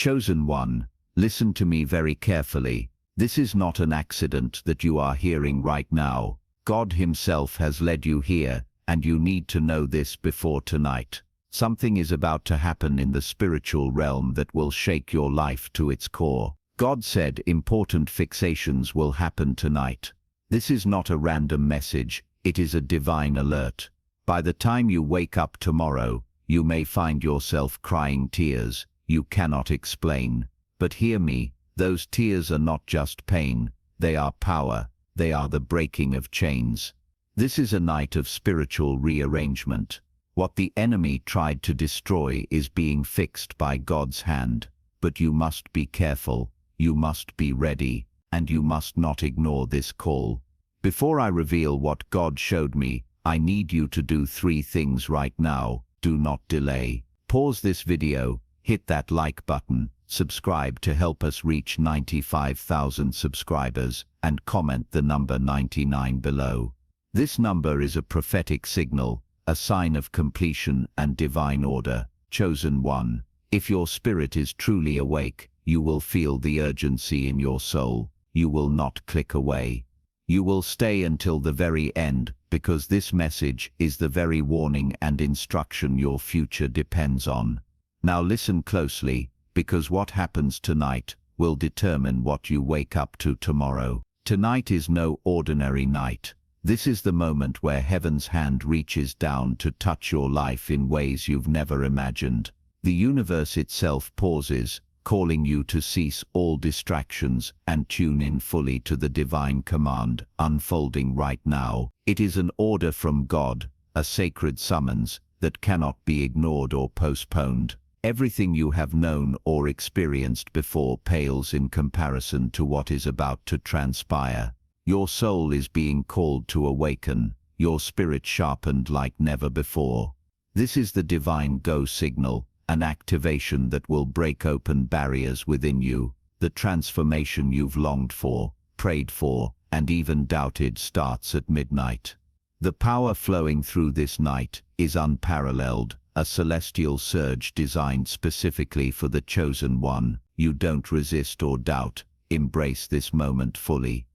Chosen one, listen to me very carefully. This is not an accident that you are hearing right now. God Himself has led you here, and you need to know this before tonight. Something is about to happen in the spiritual realm that will shake your life to its core. God said important fixations will happen tonight. This is not a random message, it is a divine alert. By the time you wake up tomorrow, you may find yourself crying tears you cannot explain. But hear me, those tears are not just pain, they are power, they are the breaking of chains. This is a night of spiritual rearrangement. What the enemy tried to destroy is being fixed by God's hand. But you must be careful, you must be ready, and you must not ignore this call. Before I reveal what God showed me, I need you to do 3 things right now. Do not delay. Pause this video, hit that like button, subscribe to help us reach 95,000 subscribers, and comment the number 99 below. This number is a prophetic signal, a sign of completion and divine order. Chosen one, if your spirit is truly awake, you will feel the urgency in your soul. You will not click away. You will stay until the very end, because this message is the very warning and instruction your future depends on. Now listen closely, because what happens tonight will determine what you wake up to tomorrow. Tonight is no ordinary night. This is the moment where heaven's hand reaches down to touch your life in ways you've never imagined. The universe itself pauses, calling you to cease all distractions and tune in fully to the divine command unfolding right now. It is an order from God, a sacred summons that cannot be ignored or postponed. Everything you have known or experienced before pales in comparison to what is about to transpire. Your soul is being called to awaken, your spirit sharpened like never before. This is the divine go signal, an activation that will break open barriers within you. The transformation you've longed for, prayed for, and even doubted starts at midnight. The power flowing through this night is unparalleled, a celestial surge designed specifically for the chosen one. You don't resist or doubt, embrace this moment fully.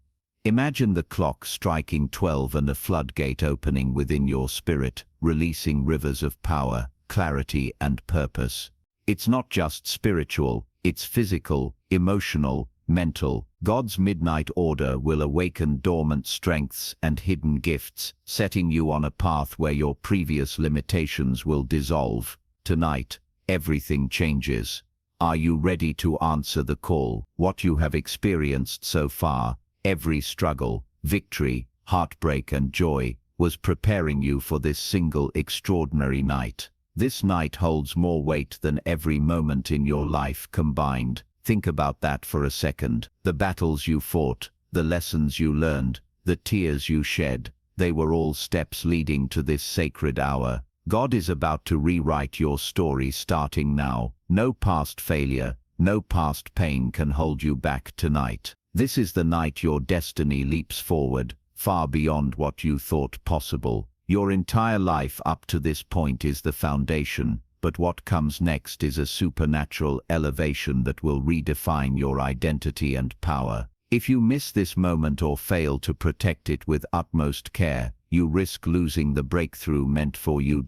Imagine the clock striking 12 and a floodgate opening within your spirit, releasing rivers of power, clarity, and purpose. It's not just spiritual, it's physical, emotional, mental. God's midnight order will awaken dormant strengths and hidden gifts, setting you on a path where your previous limitations will dissolve. Tonight, everything changes. Are you ready to answer the call? What you have experienced so far, every struggle, victory, heartbreak, and joy, was preparing you for this single extraordinary night. This night holds more weight than every moment in your life combined. Think about that for a second. The battles you fought, the lessons you learned, the tears you shed, they were all steps leading to this sacred hour. God is about to rewrite your story starting now. No past failure, no past pain can hold you back tonight. This is the night your destiny leaps forward, far beyond what you thought possible. Your entire life up to this point is the foundation, but what comes next is a supernatural elevation that will redefine your identity and power. If you miss this moment or fail to protect it with utmost care, you risk losing the breakthrough meant for you.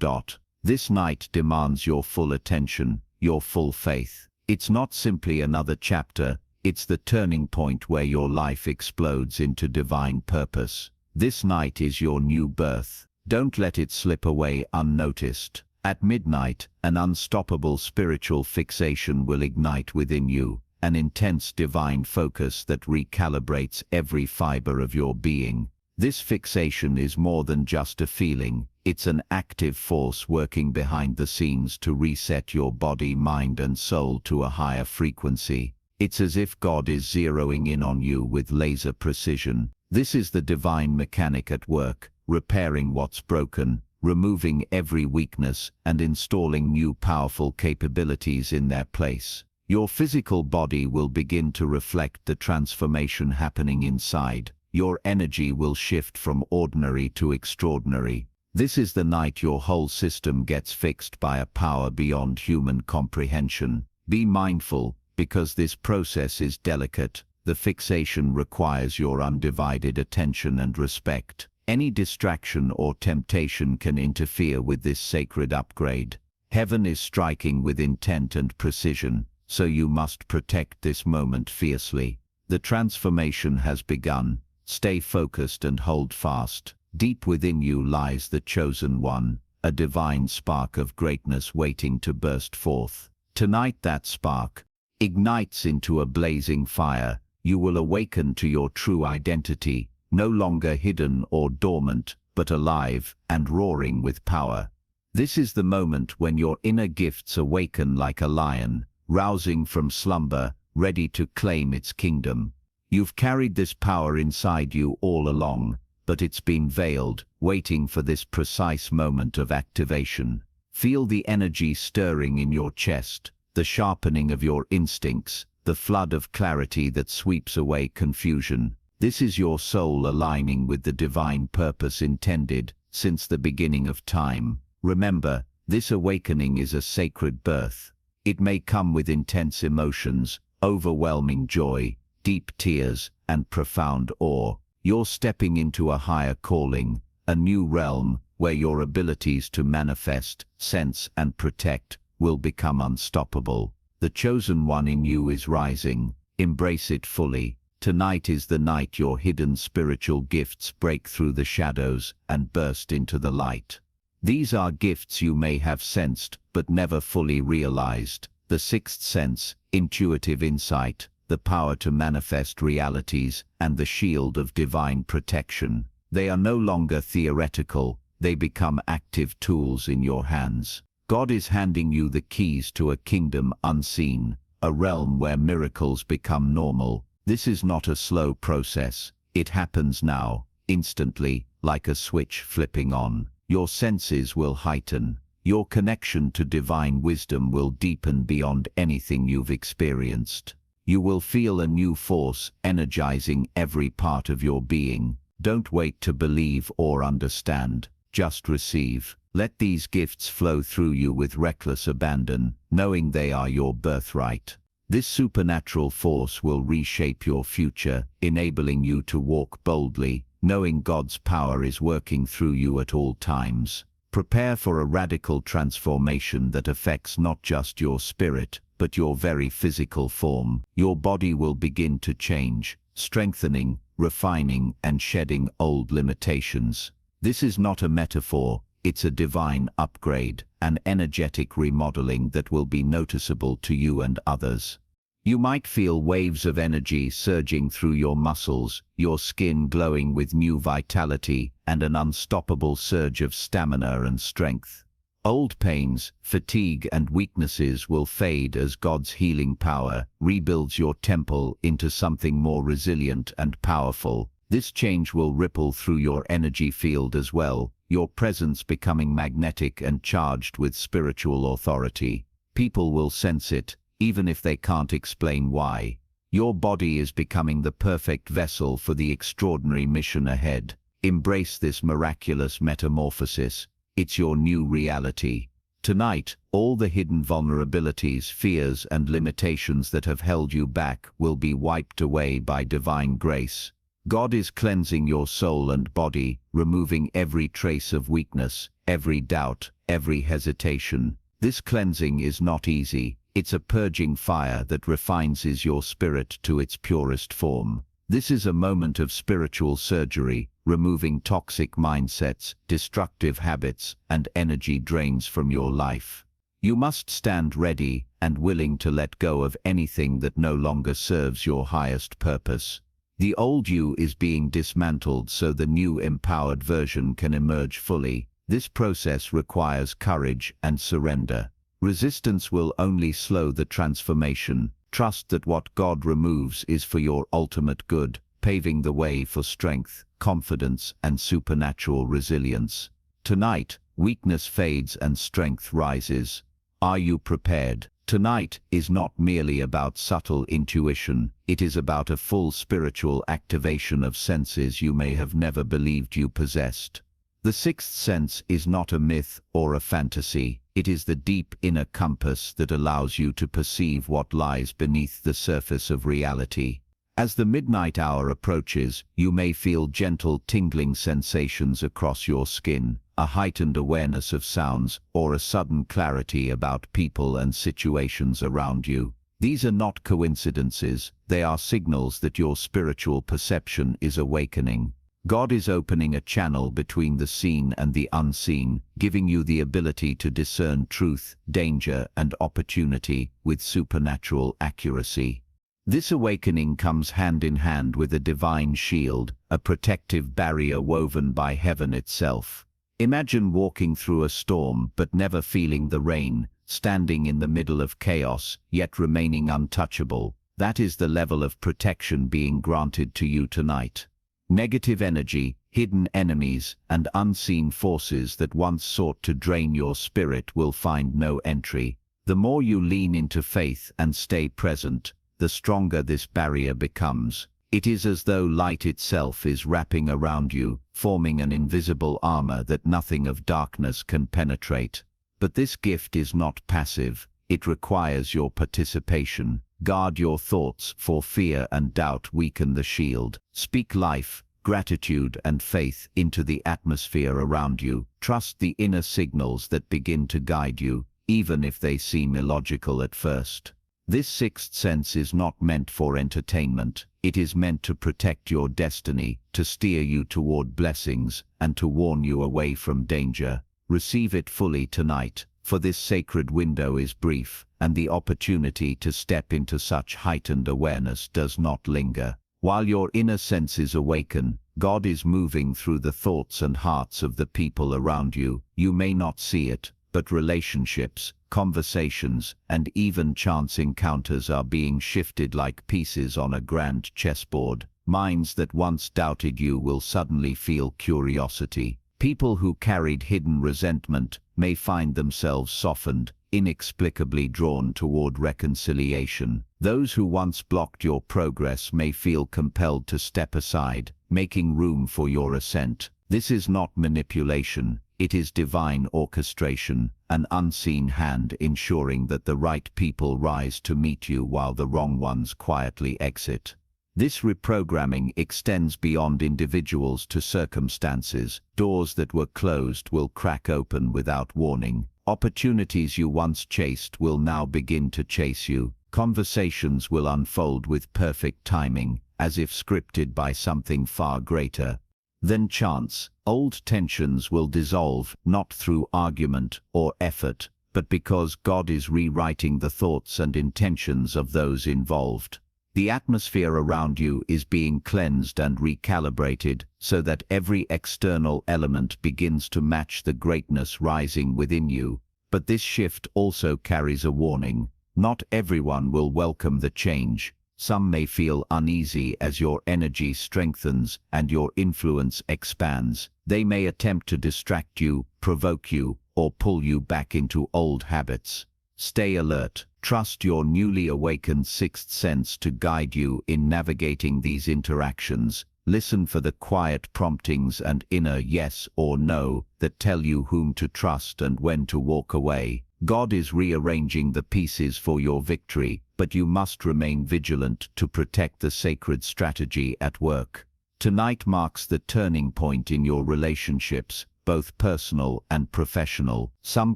This night demands your full attention, your full faith. It's not simply another chapter, it's the turning point where your life explodes into divine purpose. This night is your new birth. Don't let it slip away unnoticed. At midnight, an unstoppable spiritual fixation will ignite within you, an intense divine focus that recalibrates every fiber of your being. This fixation is more than just a feeling, it's an active force working behind the scenes to reset your body, mind, and soul to a higher frequency. It's as if God is zeroing in on you with laser precision. This is the divine mechanic at work, repairing what's broken, removing every weakness, and installing new powerful capabilities in their place. Your physical body will begin to reflect the transformation happening inside. Your energy will shift from ordinary to extraordinary. This is the night your whole system gets fixed by a power beyond human comprehension. Be mindful, Because this process is delicate, the fixation requires your undivided attention and respect. Any distraction or temptation can interfere with this sacred upgrade. Heaven is striking with intent and precision, so you must protect this moment fiercely. The transformation has begun. Stay focused and hold fast. Deep within you lies the chosen one, a divine spark of greatness waiting to burst forth. Tonight that spark ignites into a blazing fire. You will awaken to your true identity, no longer hidden or dormant, but alive and roaring with power. This is the moment when your inner gifts awaken like a lion, rousing from slumber, ready to claim its kingdom. You've carried this power inside you all along, but it's been veiled, waiting for this precise moment of activation. Feel the energy stirring in your chest, the sharpening of your instincts, the flood of clarity that sweeps away confusion. This is your soul aligning with the divine purpose intended since the beginning of time. Remember, this awakening is a sacred birth. It may come with intense emotions, overwhelming joy, deep tears, and profound awe. You're stepping into a higher calling, a new realm where your abilities to manifest, sense, and protect will become unstoppable. The chosen one in you is rising. Embrace it fully. Tonight is the night your hidden spiritual gifts break through the shadows and burst into the light. These are gifts you may have sensed but never fully realized. The sixth sense, intuitive insight, the power to manifest realities, and the shield of divine protection. They are no longer theoretical, they become active tools in your hands. God is handing you the keys to a kingdom unseen, a realm where miracles become normal. This is not a slow process. It happens now, instantly, like a switch flipping on. Your senses will heighten. Your connection to divine wisdom will deepen beyond anything you've experienced. You will feel a new force energizing every part of your being. Don't wait to believe or understand. Just receive. Let these gifts flow through you with reckless abandon, knowing they are your birthright. This supernatural force will reshape your future, enabling you to walk boldly, knowing God's power is working through you at all times. Prepare for a radical transformation that affects not just your spirit, but your very physical form. Your body will begin to change, strengthening, refining, and shedding old limitations. This is not a metaphor. It's a divine upgrade, an energetic remodeling that will be noticeable to you and others. You might feel waves of energy surging through your muscles, your skin glowing with new vitality, and an unstoppable surge of stamina and strength. Old pains, fatigue, and weaknesses will fade as God's healing power rebuilds your temple into something more resilient and powerful. This change will ripple through your energy field as well, your presence becoming magnetic and charged with spiritual authority. People will sense it, even if they can't explain why. Your body is becoming the perfect vessel for the extraordinary mission ahead. Embrace this miraculous metamorphosis. It's your new reality. Tonight, all the hidden vulnerabilities, fears, and limitations that have held you back will be wiped away by divine grace. God is cleansing your soul and body, removing every trace of weakness, every doubt, every hesitation. This cleansing is not easy. It's a purging fire that refines your spirit to its purest form. This is a moment of spiritual surgery, removing toxic mindsets, destructive habits, and energy drains from your life. You must stand ready and willing to let go of anything that no longer serves your highest purpose. The old you is being dismantled so the new empowered version can emerge fully. This process requires courage and surrender. Resistance will only slow the transformation. Trust that what God removes is for your ultimate good, paving the way for strength, confidence, and supernatural resilience. Tonight, weakness fades and strength rises. Are you prepared? Tonight is not merely about subtle intuition, it is about a full spiritual activation of senses you may have never believed you possessed. The sixth sense is not a myth or a fantasy, It is the deep inner compass that allows you to perceive what lies beneath the surface of reality. As the midnight hour approaches, you may feel gentle tingling sensations across your skin, a heightened awareness of sounds, or a sudden clarity about people and situations around you. These are not coincidences, they are signals that your spiritual perception is awakening. God is opening a channel between the seen and the unseen, giving you the ability to discern truth, danger, and opportunity with supernatural accuracy. This awakening comes hand in hand with a divine shield, a protective barrier woven by heaven itself. Imagine walking through a storm but never feeling the rain, standing in the middle of chaos, yet remaining untouchable. That is the level of protection being granted to you tonight. Negative energy, hidden enemies, and unseen forces that once sought to drain your spirit will find no entry. The more you lean into faith and stay present, the stronger this barrier becomes. It is as though light itself is wrapping around you, forming an invisible armor that nothing of darkness can penetrate. But this gift is not passive. It requires your participation. Guard your thoughts, for fear and doubt weaken the shield. Speak life, gratitude, and faith into the atmosphere around you. Trust the inner signals that begin to guide you, even if they seem illogical at first. This sixth sense is not meant for entertainment. It is meant to protect your destiny, to steer you toward blessings, and to warn you away from danger. Receive it fully tonight, for this sacred window is brief, and the opportunity to step into such heightened awareness does not linger. While your inner senses awaken, God is moving through the thoughts and hearts of the people around you. You may not see it, but relationships, conversations, and even chance encounters are being shifted like pieces on a grand chessboard. Minds that once doubted you will suddenly feel curiosity. People who carried hidden resentment may find themselves softened, inexplicably drawn toward reconciliation. Those who once blocked your progress may feel compelled to step aside, making room for your ascent. This is not manipulation, it is divine orchestration, an unseen hand ensuring that the right people rise to meet you while the wrong ones quietly exit. This reprogramming extends beyond individuals to circumstances. Doors that were closed will crack open without warning. Opportunities you once chased will now begin to chase you. Conversations will unfold with perfect timing, as if scripted by something far greater than chance. Old tensions will dissolve, not through argument or effort, but because God is rewriting the thoughts and intentions of those involved. The atmosphere around you is being cleansed and recalibrated so that every external element begins to match the greatness rising within you. But this shift also carries a warning. Not everyone will welcome the change. Some may feel uneasy as your energy strengthens and your influence expands. They may attempt to distract you, provoke you, or pull you back into old habits. Stay alert. Trust your newly awakened sixth sense to guide you in navigating these interactions. Listen for the quiet promptings and inner yes or no that tell you whom to trust and when to walk away. God is rearranging the pieces for your victory, but you must remain vigilant to protect the sacred strategy at work. Tonight marks the turning point in your relationships, both personal and professional. Some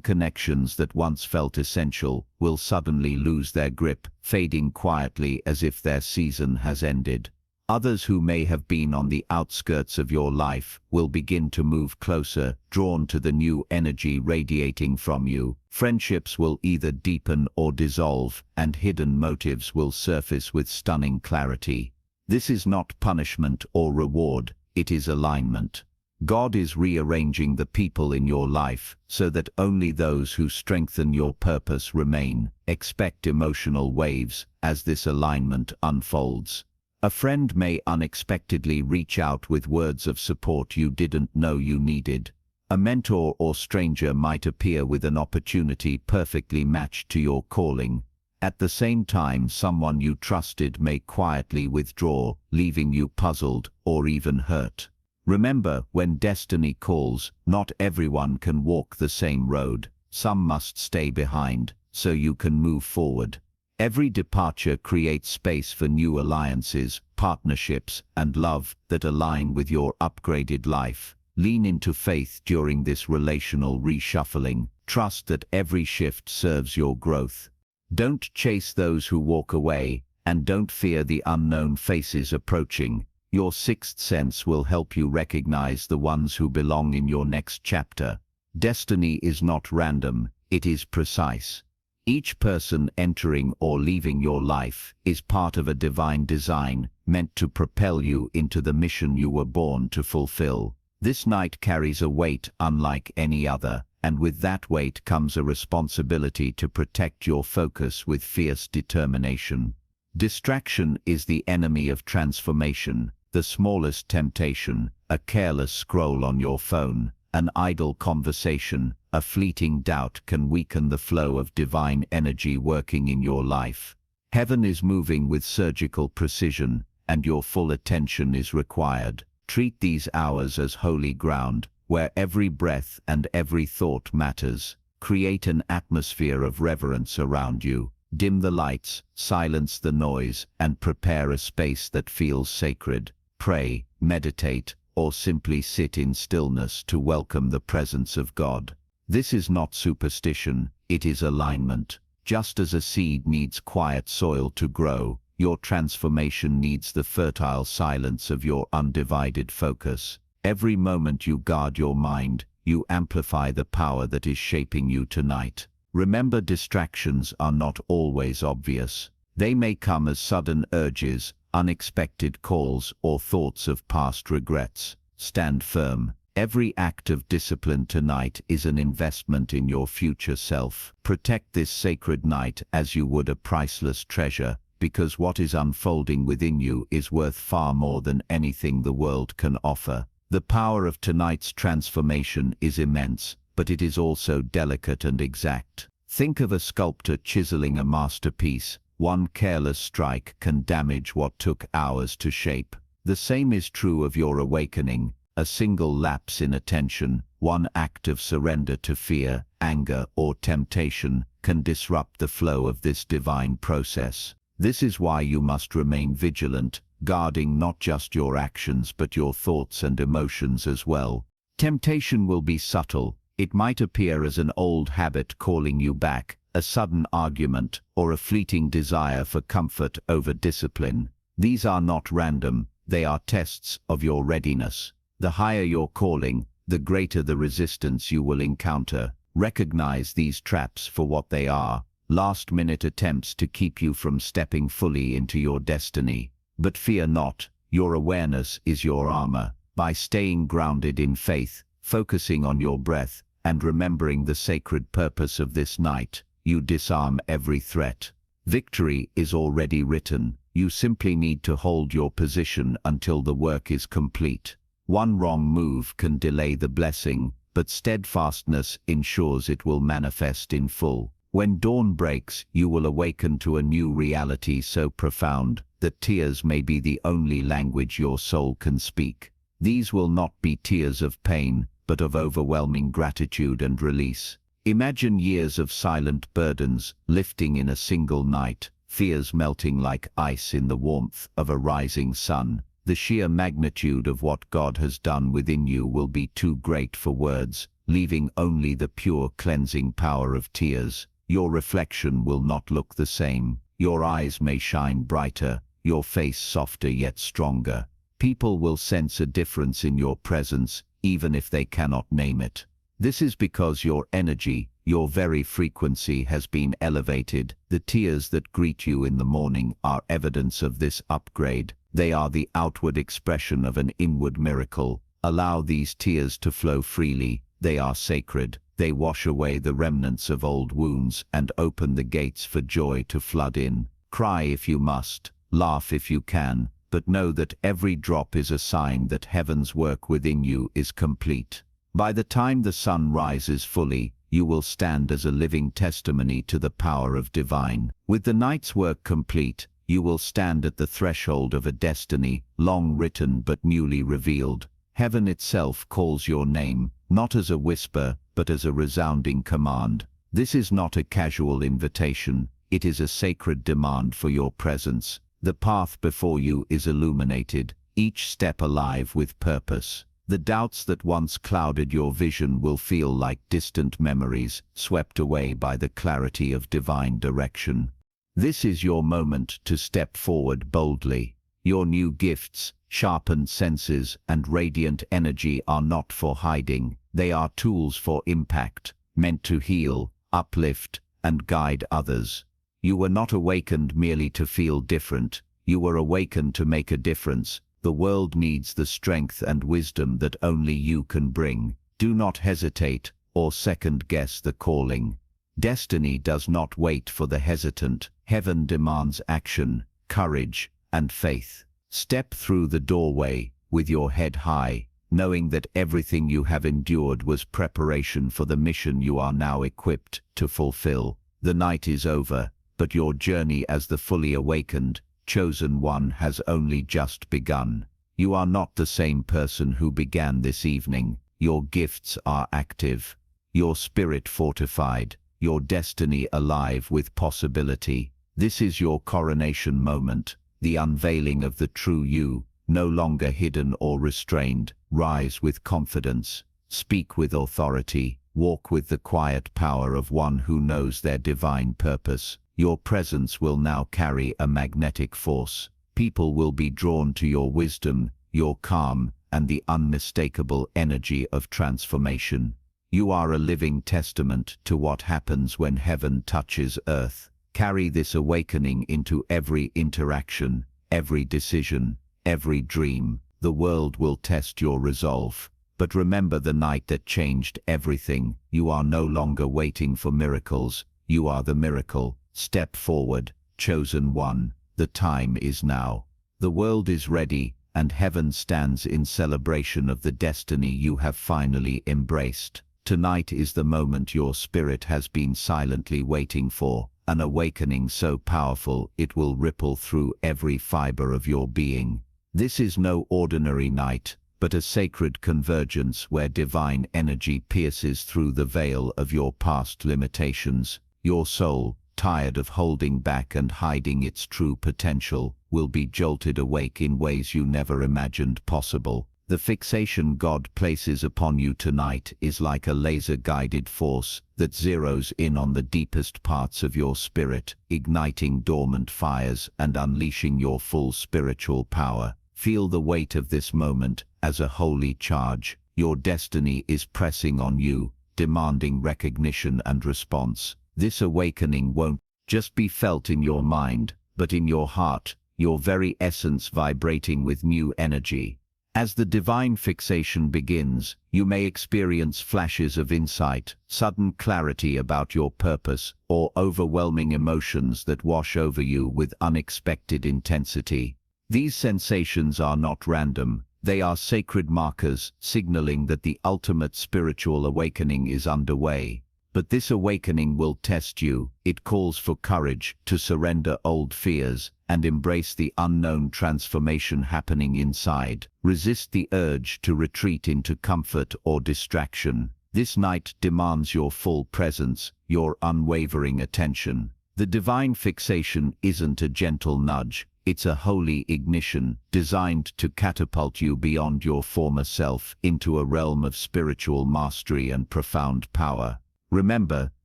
connections that once felt essential will suddenly lose their grip, fading quietly as if their season has ended. Others who may have been on the outskirts of your life will begin to move closer, drawn to the new energy radiating from you. Friendships will either deepen or dissolve, and hidden motives will surface with stunning clarity. This is not punishment or reward, it is alignment. God is rearranging the people in your life so that only those who strengthen your purpose remain. Expect emotional waves as this alignment unfolds. A friend may unexpectedly reach out with words of support you didn't know you needed. A mentor or stranger might appear with an opportunity perfectly matched to your calling. At the same time, someone you trusted may quietly withdraw, leaving you puzzled or even hurt. Remember, when destiny calls, not everyone can walk the same road. some must stay behind, so you can move forward. Every departure creates space for new alliances, partnerships, and love that align with your upgraded life. Lean into faith during this relational reshuffling. Trust that every shift serves your growth. Don't chase those who walk away, and don't fear the unknown faces approaching. Your sixth sense will help you recognize the ones who belong in your next chapter. Destiny is not random, it is precise. Each person entering or leaving your life is part of a divine design meant to propel you into the mission you were born to fulfill. This night carries a weight unlike any other, and with that weight comes a responsibility to protect your focus with fierce determination. Distraction is the enemy of transformation. The smallest temptation, a careless scroll on your phone, an idle conversation, a fleeting doubt can weaken the flow of divine energy working in your life. Heaven is moving with surgical precision, and your full attention is required. Treat these hours as holy ground, where every breath and every thought matters. Create an atmosphere of reverence around you. Dim the lights, silence the noise, and prepare a space that feels sacred. Pray, meditate, or simply sit in stillness to welcome the presence of God. This is not superstition, it is alignment. Just as a seed needs quiet soil to grow, your transformation needs the fertile silence of your undivided focus. Every moment you guard your mind, you amplify the power that is shaping you tonight. Remember, distractions are not always obvious. They may come as sudden urges, unexpected calls, or thoughts of past regrets. Stand firm. Every act of discipline tonight is an investment in your future self. Protect this sacred night as you would a priceless treasure, because what is unfolding within you is worth far more than anything the world can offer. The power of tonight's transformation is immense, but it is also delicate and exact. Think of a sculptor chiseling a masterpiece. One careless strike can damage what took hours to shape. The same is true of your awakening. A single lapse in attention, one act of surrender to fear, anger, or temptation can disrupt the flow of this divine process. This is why you must remain vigilant, guarding not just your actions but your thoughts and emotions as well. Temptation will be subtle. It might appear as an old habit calling you back, a sudden argument, or a fleeting desire for comfort over discipline. These are not random, they are tests of your readiness. The higher your calling, the greater the resistance you will encounter. Recognize these traps for what they are, last-minute attempts to keep you from stepping fully into your destiny. But fear not, your awareness is your armor. By staying grounded in faith, focusing on your breath, and remembering the sacred purpose of this night, you disarm every threat. Victory is already written. You simply need to hold your position until the work is complete. One wrong move can delay the blessing, but steadfastness ensures it will manifest in full. When dawn breaks, you will awaken to a new reality so profound that tears may be the only language your soul can speak. These will not be tears of pain, but of overwhelming gratitude and release. Imagine years of silent burdens lifting in a single night, fears melting like ice in the warmth of a rising sun. The sheer magnitude of what God has done within you will be too great for words, leaving only the pure cleansing power of tears. Your reflection will not look the same. Your eyes may shine brighter, your face softer yet stronger. People will sense a difference in your presence, even if they cannot name it. This is because your energy, your very frequency has been elevated. The tears that greet you in the morning are evidence of this upgrade. They are the outward expression of an inward miracle. Allow these tears to flow freely. They are sacred. They wash away the remnants of old wounds and open the gates for joy to flood in. Cry if you must, laugh if you can, but know that every drop is a sign that heaven's work within you is complete. By the time the sun rises fully, you will stand as a living testimony to the power of divine. With the night's work complete, you will stand at the threshold of a destiny, long written but newly revealed. Heaven itself calls your name, not as a whisper, but as a resounding command. This is not a casual invitation, it is a sacred demand for your presence. The path before you is illuminated, each step alive with purpose. The doubts that once clouded your vision will feel like distant memories, swept away by the clarity of divine direction. This is your moment to step forward boldly. Your new gifts, sharpened senses, and radiant energy are not for hiding. They are tools for impact, meant to heal, uplift, and guide others. You were not awakened merely to feel different. You were awakened to make a difference. The world needs the strength and wisdom that only you can bring. Do not hesitate or second-guess the calling. Destiny does not wait for the hesitant. Heaven demands action, courage, and faith. Step through the doorway with your head high, knowing that everything you have endured was preparation for the mission you are now equipped to fulfill. The night is over, but your journey as the fully awakened, chosen one has only just begun. You are not the same person who began this evening. Your gifts are active, your spirit fortified, your destiny alive with possibility. This is your coronation moment, the unveiling of the true you, no longer hidden or restrained. Rise with confidence, speak with authority, walk with the quiet power of one who knows their divine purpose. Your presence will now carry a magnetic force. People will be drawn to your wisdom, your calm, and the unmistakable energy of transformation. You are a living testament to what happens when heaven touches earth. Carry this awakening into every interaction, every decision, every dream. The world will test your resolve. But remember the night that changed everything. You are no longer waiting for miracles. You are the miracle. Step forward, chosen one. The time is now. The world is ready, and heaven stands in celebration of the destiny you have finally embraced. Tonight is the moment your spirit has been silently waiting for, an awakening so powerful it will ripple through every fiber of your being. This is no ordinary night, but a sacred convergence where divine energy pierces through the veil of your past limitations. Your soul, tired of holding back and hiding its true potential, will be jolted awake in ways you never imagined possible. The fixation God places upon you tonight is like a laser-guided force that zeroes in on the deepest parts of your spirit, igniting dormant fires and unleashing your full spiritual power. Feel the weight of this moment as a holy charge. Your destiny is pressing on you, demanding recognition and response. This awakening won't just be felt in your mind, but in your heart, your very essence vibrating with new energy. As the divine fixation begins, you may experience flashes of insight, sudden clarity about your purpose, or overwhelming emotions that wash over you with unexpected intensity. These sensations are not random. They are sacred markers, signaling that the ultimate spiritual awakening is underway. But this awakening will test you. It calls for courage to surrender old fears and embrace the unknown transformation happening inside. Resist the urge to retreat into comfort or distraction. This night demands your full presence, your unwavering attention. The divine fixation isn't a gentle nudge. It's a holy ignition designed to catapult you beyond your former self into a realm of spiritual mastery and profound power. Remember,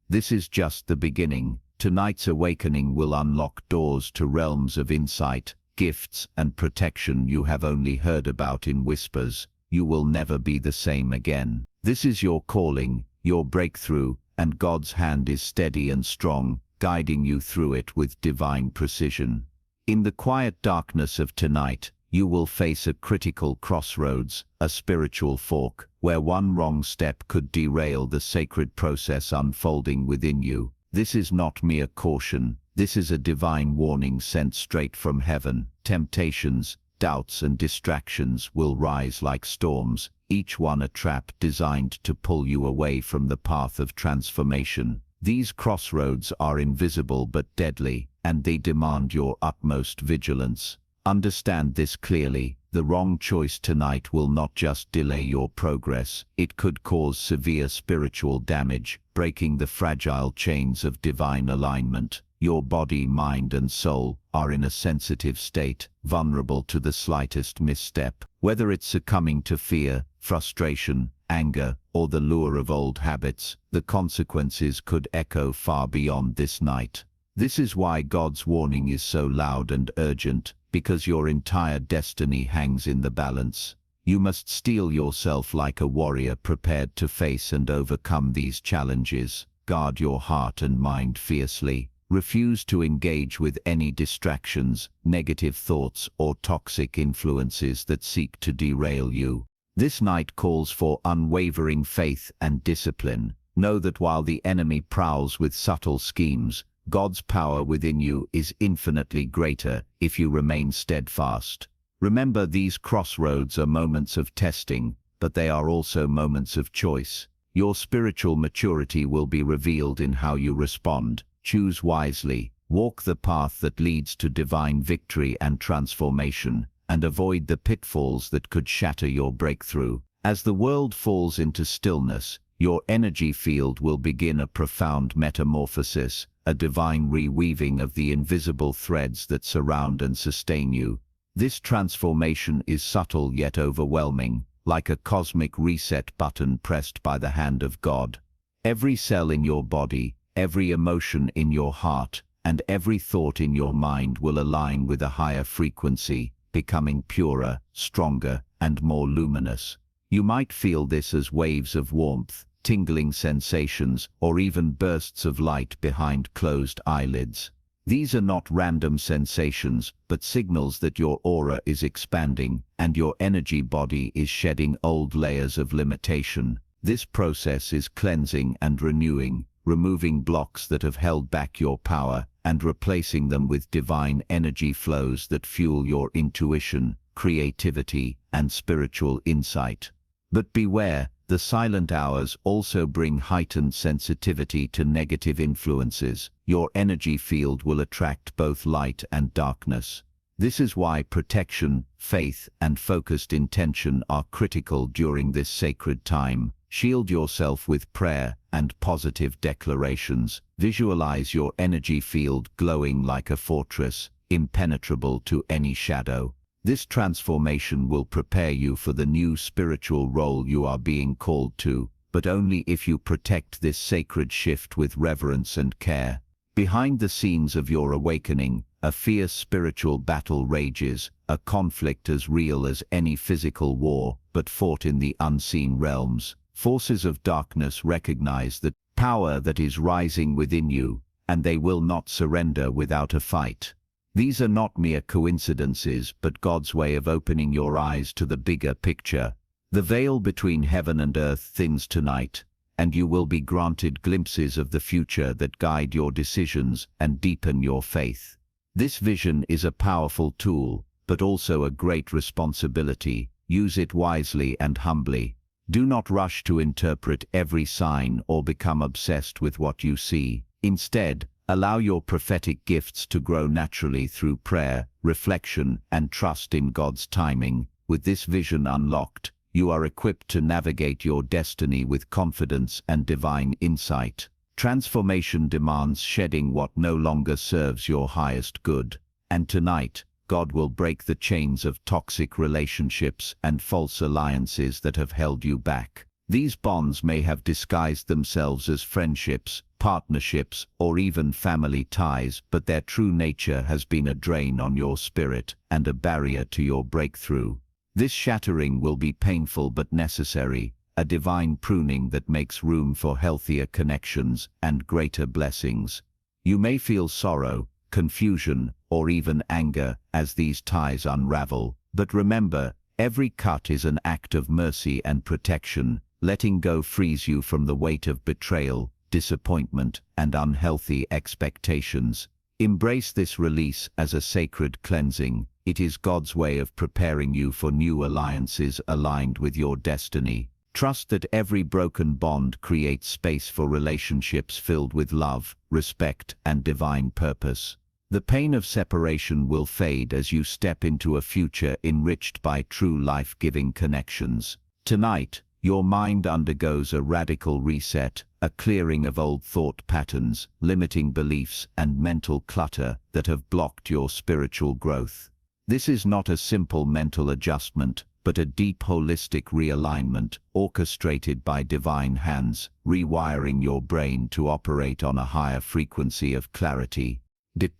this is just the beginning. Tonight's awakening will unlock doors to realms of insight, gifts, and protection you have only heard about in whispers. You will never be the same again. This is your calling, your breakthrough, and God's hand is steady and strong, guiding you through it with divine precision. In the quiet darkness of tonight, you will face a critical crossroads, a spiritual fork, where one wrong step could derail the sacred process unfolding within you. This is not mere caution. This is a divine warning sent straight from heaven. Temptations, doubts, and distractions will rise like storms, each one a trap designed to pull you away from the path of transformation. These crossroads are invisible but deadly, and they demand your utmost vigilance. Understand this clearly. The wrong choice tonight will not just delay your progress, it could cause severe spiritual damage, breaking the fragile chains of divine alignment. Your body, mind, and soul are in a sensitive state, vulnerable to the slightest misstep. Whether it's succumbing to fear, frustration, anger, or the lure of old habits, the consequences could echo far beyond this night. This is why God's warning is so loud and urgent, because your entire destiny hangs in the balance. You must steel yourself like a warrior prepared to face and overcome these challenges. Guard your heart and mind fiercely. Refuse to engage with any distractions, negative thoughts, or toxic influences that seek to derail you. This night calls for unwavering faith and discipline. Know that while the enemy prowls with subtle schemes, God's power within you is infinitely greater if you remain steadfast. Remember, these crossroads are moments of testing, but they are also moments of choice. Your spiritual maturity will be revealed in how you respond. Choose wisely, walk the path that leads to divine victory and transformation, and avoid the pitfalls that could shatter your breakthrough. As the world falls into stillness, your energy field will begin a profound metamorphosis, a divine reweaving of the invisible threads that surround and sustain you. This transformation is subtle yet overwhelming, like a cosmic reset button pressed by the hand of God. Every cell in your body, every emotion in your heart, and every thought in your mind will align with a higher frequency, becoming purer, stronger, and more luminous. You might feel this as waves of warmth, tingling sensations, or even bursts of light behind closed eyelids. These are not random sensations, but signals that your aura is expanding and your energy body is shedding old layers of limitation. This process is cleansing and renewing, removing blocks that have held back your power and replacing them with divine energy flows that fuel your intuition, creativity, and spiritual insight. But beware, the silent hours also bring heightened sensitivity to negative influences. Your energy field will attract both light and darkness. This is why protection, faith, and focused intention are critical during this sacred time. Shield yourself with prayer and positive declarations. Visualize your energy field glowing like a fortress, impenetrable to any shadow. This transformation will prepare you for the new spiritual role you are being called to, but only if you protect this sacred shift with reverence and care. Behind the scenes of your awakening, a fierce spiritual battle rages, a conflict as real as any physical war, but fought in the unseen realms. Forces of darkness recognize the power that is rising within you, and they will not surrender without a fight. These are not mere coincidences, but God's way of opening your eyes to the bigger picture. The veil between heaven and earth thins tonight, and you will be granted glimpses of the future that guide your decisions and deepen your faith. This vision is a powerful tool, but also a great responsibility. Use it wisely and humbly. Do not rush to interpret every sign or become obsessed with what you see. Instead, allow your prophetic gifts to grow naturally through prayer, reflection, and trust in God's timing. With this vision unlocked, you are equipped to navigate your destiny with confidence and divine insight. Transformation demands shedding what no longer serves your highest good. And tonight, God will break the chains of toxic relationships and false alliances that have held you back. These bonds may have disguised themselves as friendships, partnerships, or even family ties, but their true nature has been a drain on your spirit and a barrier to your breakthrough. This shattering will be painful but necessary, a divine pruning that makes room for healthier connections and greater blessings. You may feel sorrow, confusion, or even anger as these ties unravel, but remember, every cut is an act of mercy and protection. Letting go frees you from the weight of betrayal, disappointment, and unhealthy expectations. Embrace this release as a sacred cleansing. It is God's way of preparing you for new alliances aligned with your destiny. Trust that every broken bond creates space for relationships filled with love, respect, and divine purpose. The pain of separation will fade as you step into a future enriched by true life-giving connections. Tonight, your mind undergoes a radical reset, a clearing of old thought patterns, limiting beliefs, and mental clutter that have blocked your spiritual growth. This is not a simple mental adjustment, but a deep holistic realignment orchestrated by divine hands, rewiring your brain to operate on a higher frequency of clarity,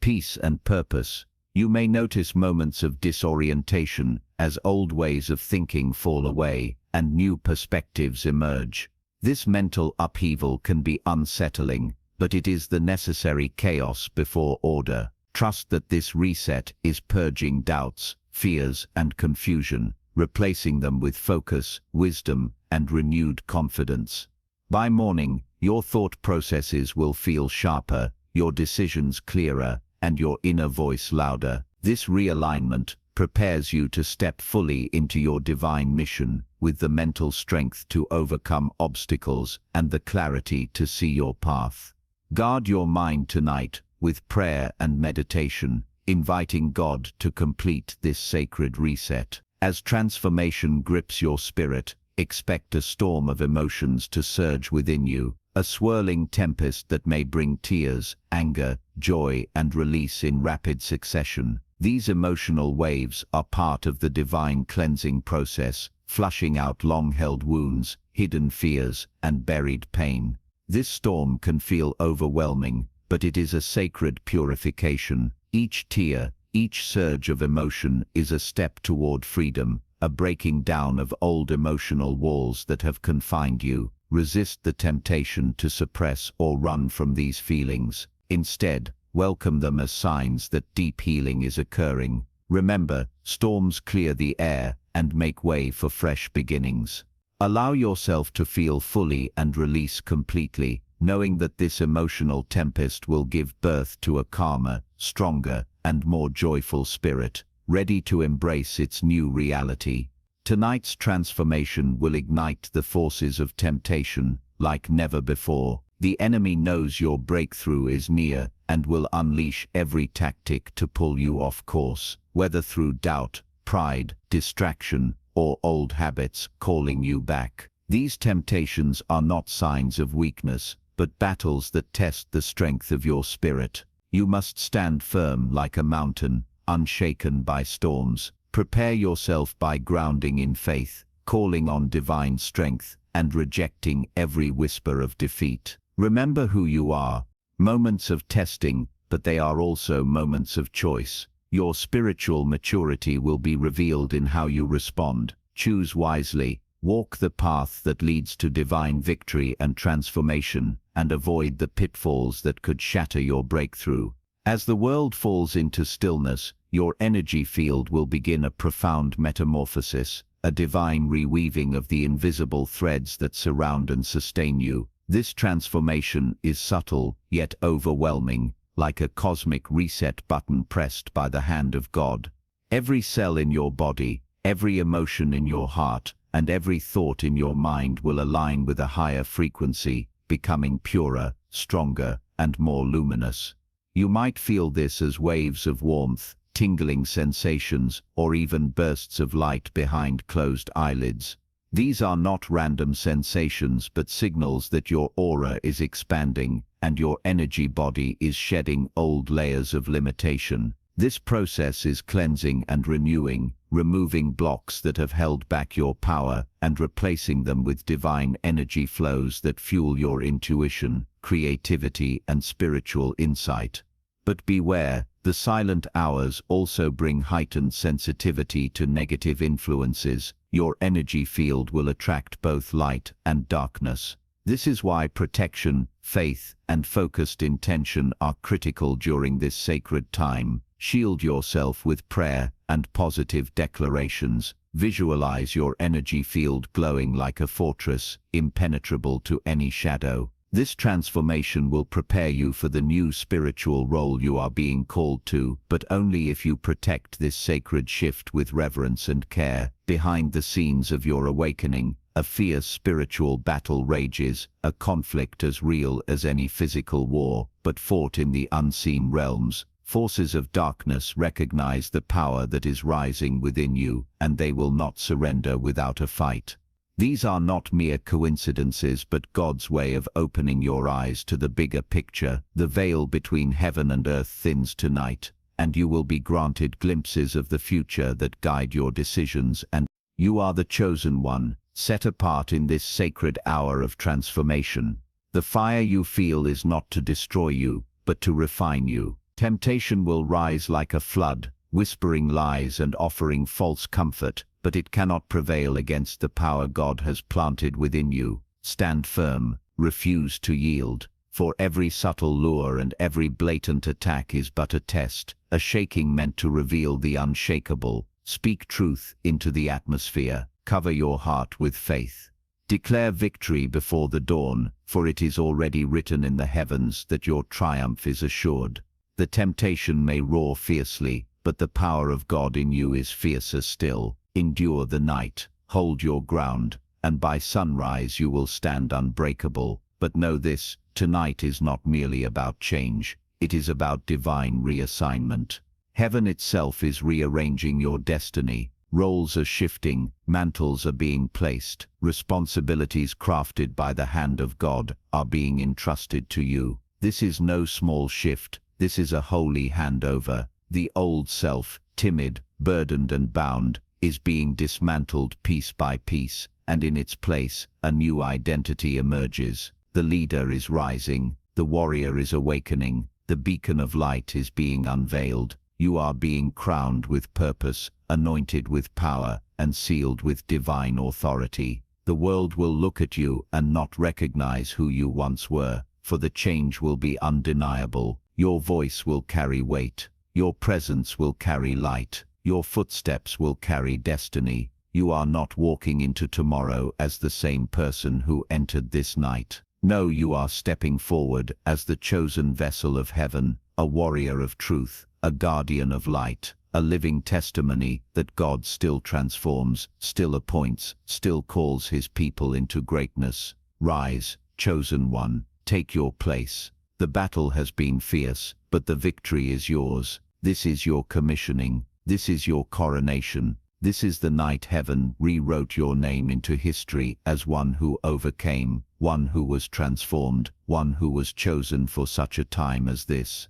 peace, and purpose. You may notice moments of disorientation as old ways of thinking fall away and new perspectives emerge. This mental upheaval can be unsettling, but it is the necessary chaos before order. Trust that this reset is purging doubts, fears, and confusion, replacing them with focus, wisdom, and renewed confidence. By morning, your thought processes will feel sharper, your decisions clearer, and your inner voice louder. This realignment prepares you to step fully into your divine mission, with the mental strength to overcome obstacles and the clarity to see your path. Guard your mind tonight with prayer and meditation, inviting God to complete this sacred reset. As transformation grips your spirit, expect a storm of emotions to surge within you, a swirling tempest that may bring tears, anger, joy, and release in rapid succession. These emotional waves are part of the divine cleansing process, flushing out long-held wounds, hidden fears, and buried pain. This storm can feel overwhelming, but it is a sacred purification. Each tear, each surge of emotion is a step toward freedom, a breaking down of old emotional walls that have confined you. Resist the temptation to suppress or run from these feelings. Instead, welcome them as signs that deep healing is occurring. Remember, storms clear the air and make way for fresh beginnings. Allow yourself to feel fully and release completely, knowing that this emotional tempest will give birth to a calmer, stronger, and more joyful spirit, ready to embrace its new reality. Tonight's transformation will ignite the forces of temptation like never before. The enemy knows your breakthrough is near and will unleash every tactic to pull you off course, whether through doubt, pride, distraction, or old habits calling you back. These temptations are not signs of weakness, but battles that test the strength of your spirit. You must stand firm like a mountain, unshaken by storms. Prepare yourself by grounding in faith, calling on divine strength, and rejecting every whisper of defeat. Remember who you are. Moments of testing, but they are also moments of choice. Your spiritual maturity will be revealed in how you respond. Choose wisely, walk the path that leads to divine victory and transformation, and avoid the pitfalls that could shatter your breakthrough. As the world falls into stillness, your energy field will begin a profound metamorphosis, a divine reweaving of the invisible threads that surround and sustain you. This transformation is subtle, yet overwhelming, like a cosmic reset button pressed by the hand of God. Every cell in your body, every emotion in your heart, and every thought in your mind will align with a higher frequency, becoming purer, stronger, and more luminous. You might feel this as waves of warmth, tingling sensations, or even bursts of light behind closed eyelids. These are not random sensations but signals that your aura is expanding and your energy body is shedding old layers of limitation. This process is cleansing and renewing, removing blocks that have held back your power and replacing them with divine energy flows that fuel your intuition, creativity, and spiritual insight. But beware, the silent hours also bring heightened sensitivity to negative influences. Your energy field will attract both light and darkness. This is why protection, faith, and focused intention are critical during this sacred time. Shield yourself with prayer and positive declarations. Visualize your energy field glowing like a fortress, impenetrable to any shadow. This transformation will prepare you for the new spiritual role you are being called to, but only if you protect this sacred shift with reverence and care. Behind the scenes of your awakening, a fierce spiritual battle rages, a conflict as real as any physical war, but fought in the unseen realms. Forces of darkness recognize the power that is rising within you, and they will not surrender without a fight. These are not mere coincidences but God's way of opening your eyes to the bigger picture. The veil between heaven and earth thins tonight, and you will be granted glimpses of the future that guide your decisions, and you are the chosen one, set apart in this sacred hour of transformation. The fire you feel is not to destroy you, but to refine you. Temptation will rise like a flood, whispering lies and offering false comfort, but it cannot prevail against the power God has planted within you. Stand firm, refuse to yield, for every subtle lure and every blatant attack is but a test, a shaking meant to reveal the unshakable. Speak truth into the atmosphere, cover your heart with faith. Declare victory before the dawn, for it is already written in the heavens that your triumph is assured. The temptation may roar fiercely, but the power of God in you is fiercer still. Endure the night, hold your ground, and by sunrise you will stand unbreakable. But know this, tonight is not merely about change, it is about divine reassignment. Heaven itself is rearranging your destiny. Roles are shifting, mantles are being placed, responsibilities crafted by the hand of God are being entrusted to you. This is no small shift, this is a holy handover. The old self, timid, burdened and bound, is being dismantled piece by piece, and in its place, a new identity emerges. The leader is rising, the warrior is awakening, the beacon of light is being unveiled. You are being crowned with purpose, anointed with power, and sealed with divine authority. The world will look at you and not recognize who you once were, for the change will be undeniable. Your voice will carry weight. Your presence will carry light. Your footsteps will carry destiny. You are not walking into tomorrow as the same person who entered this night. No, you are stepping forward as the chosen vessel of heaven, a warrior of truth, a guardian of light, a living testimony that God still transforms, still appoints, still calls his people into greatness. Rise, chosen one, take your place. The battle has been fierce, but the victory is yours. This is your commissioning. This is your coronation. This is the night heaven rewrote your name into history as one who overcame, one who was transformed, one who was chosen for such a time as this.